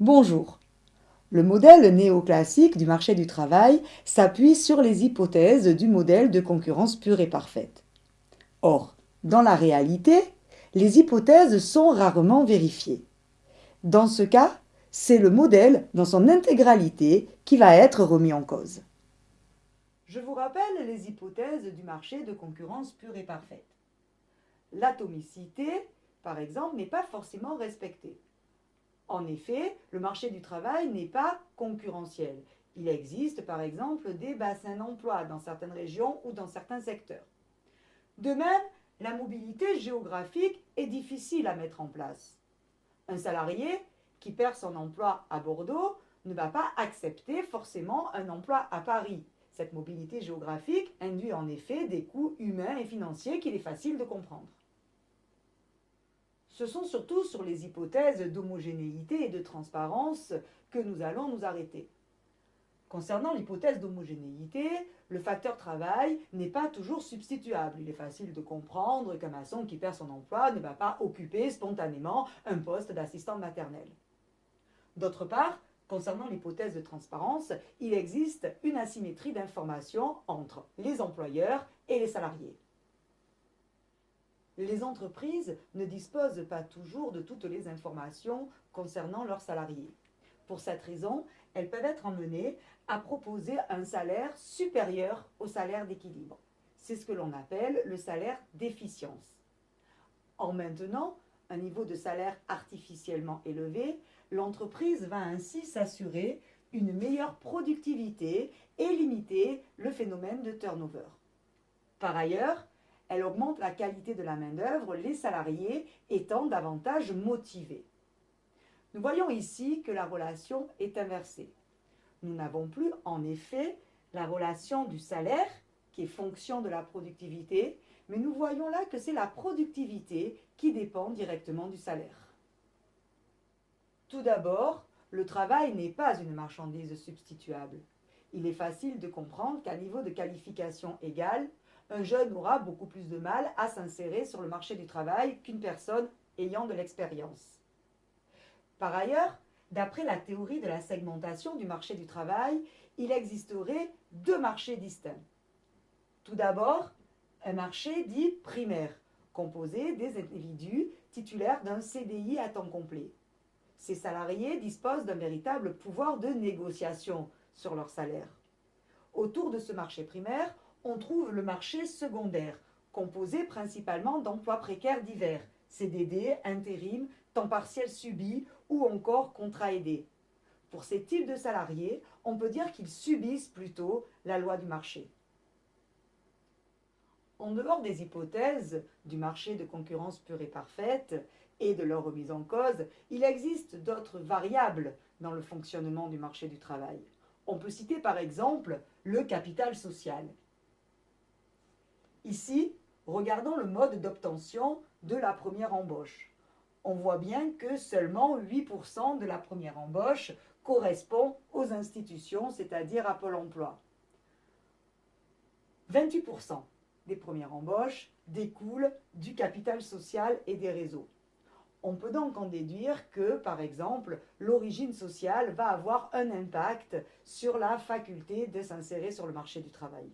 Bonjour. Le modèle néoclassique du marché du travail s'appuie sur les hypothèses du modèle de concurrence pure et parfaite. Or, dans la réalité, les hypothèses sont rarement vérifiées. Dans ce cas, c'est le modèle dans son intégralité qui va être remis en cause. Je vous rappelle les hypothèses du marché de concurrence pure et parfaite. L'atomicité, par exemple, n'est pas forcément respectée. En effet, le marché du travail n'est pas concurrentiel. Il existe par exemple des bassins d'emploi dans certaines régions ou dans certains secteurs. De même, la mobilité géographique est difficile à mettre en place. Un salarié qui perd son emploi à Bordeaux ne va pas accepter forcément un emploi à Paris. Cette mobilité géographique induit en effet des coûts humains et financiers qu'il est facile de comprendre. Ce sont surtout sur les hypothèses d'homogénéité et de transparence que nous allons nous arrêter. Concernant l'hypothèse d'homogénéité, le facteur travail n'est pas toujours substituable. Il est facile de comprendre qu'un maçon qui perd son emploi ne va pas occuper spontanément un poste d'assistant maternel. D'autre part, concernant l'hypothèse de transparence, il existe une asymétrie d'information entre les employeurs et les salariés. Les entreprises ne disposent pas toujours de toutes les informations concernant leurs salariés. Pour cette raison, elles peuvent être emmenées à proposer un salaire supérieur au salaire d'équilibre. C'est ce que l'on appelle le salaire d'efficience. En maintenant un niveau de salaire artificiellement élevé, l'entreprise va ainsi s'assurer une meilleure productivité et limiter le phénomène de turnover. Par ailleurs, elle augmente la qualité de la main-d'œuvre, les salariés étant davantage motivés. Nous voyons ici que la relation est inversée. Nous n'avons plus en effet la relation du salaire qui est fonction de la productivité, mais nous voyons là que c'est la productivité qui dépend directement du salaire. Tout d'abord, le travail n'est pas une marchandise substituable. Il est facile de comprendre qu'à niveau de qualification égale, un jeune aura beaucoup plus de mal à s'insérer sur le marché du travail qu'une personne ayant de l'expérience. Par ailleurs, d'après la théorie de la segmentation du marché du travail, il existerait deux marchés distincts. Tout d'abord, un marché dit primaire, composé des individus titulaires d'un CDI à temps complet. Ces salariés disposent d'un véritable pouvoir de négociation sur leur salaire. Autour de ce marché primaire, on trouve le marché secondaire, composé principalement d'emplois précaires divers, CDD, intérim, temps partiel subi ou encore contrat aidé. Pour ces types de salariés, on peut dire qu'ils subissent plutôt la loi du marché. En dehors des hypothèses du marché de concurrence pure et parfaite et de leur remise en cause, il existe d'autres variables dans le fonctionnement du marché du travail. On peut citer par exemple le capital social. Ici, regardons le mode d'obtention de la première embauche. On voit bien que seulement 8% de la première embauche correspond aux institutions, c'est-à-dire à Pôle emploi. 28% des premières embauches découlent du capital social et des réseaux. On peut donc en déduire que, par exemple, l'origine sociale va avoir un impact sur la faculté de s'insérer sur le marché du travail.